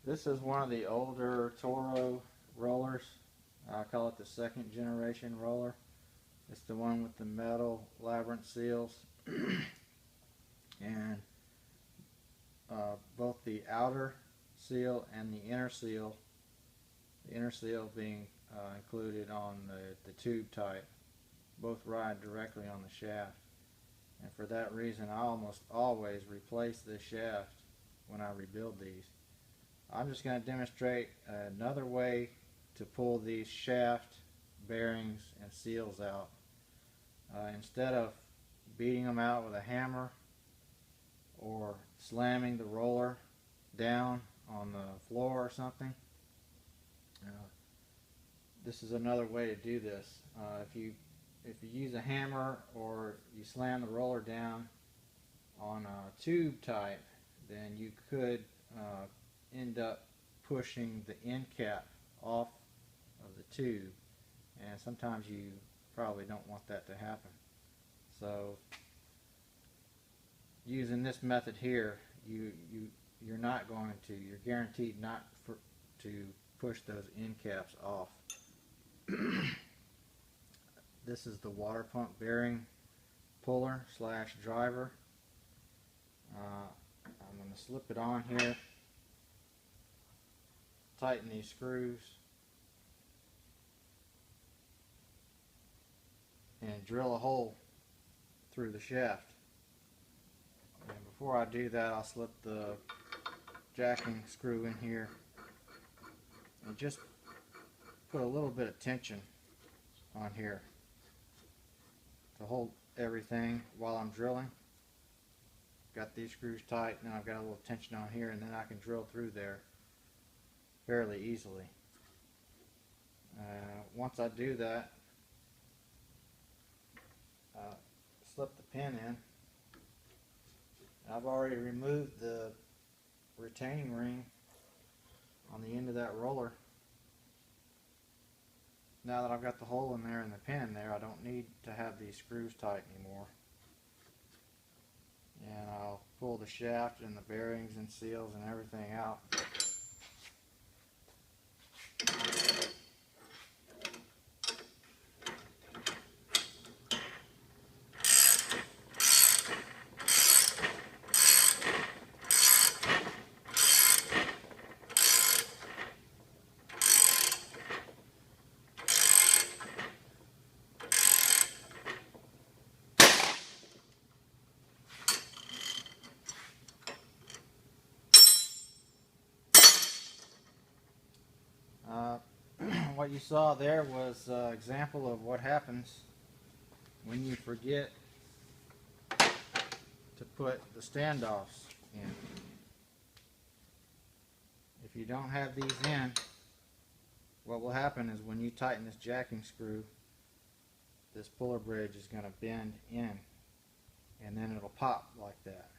This is one of the older Toro rollers. I call it the second generation roller. It's the one with the metal labyrinth seals. And both the outer seal and the inner seal being included on the tube type, both ride directly on the shaft. And for that reason, I almost always replace this shaft when I rebuild these. I'm just going to demonstrate another way to pull these shaft bearings and seals out. Instead of beating them out with a hammer or slamming the roller down on the floor or something, this is another way to do this. If you use a hammer or you slam the roller down on a tube type, then you could end up pushing the end cap off of the tube, and sometimes you probably don't want that to happen. So using this method here, you're guaranteed not to push those end caps off. This is the water pump bearing puller slash driver. I'm going to slip it on here, tighten these screws, and drill a hole through the shaft. And before I do that, I'll slip the jacking screw in here and just put a little bit of tension on here to hold everything while I'm drilling. Got these screws tight, now I've got a little tension on here, and then I can drill through there fairly easily. Once I do that, slip the pin in. I've already removed the retaining ring on the end of that roller. Now that I've got the hole in there and the pin in there, I don't need to have these screws tight anymore. And I'll pull the shaft and the bearings and seals and everything out. What you saw there was an example of what happens when you forget to put the standoffs in. If you don't have these in, what will happen is when you tighten this jacking screw, this puller bridge is going to bend in, and then it'll pop like that,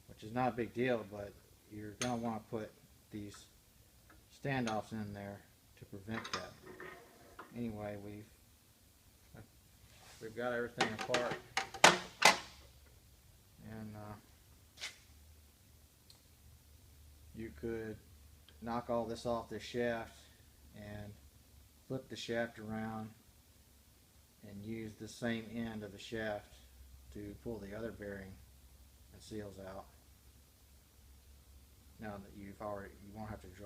which is not a big deal, but you're going to want to put these standoffs in there to prevent that. Anyway, we've got everything apart, and you could knock all this off this shaft and flip the shaft around and use the same end of the shaft to pull the other bearing and seals out. Now that you won't have to drill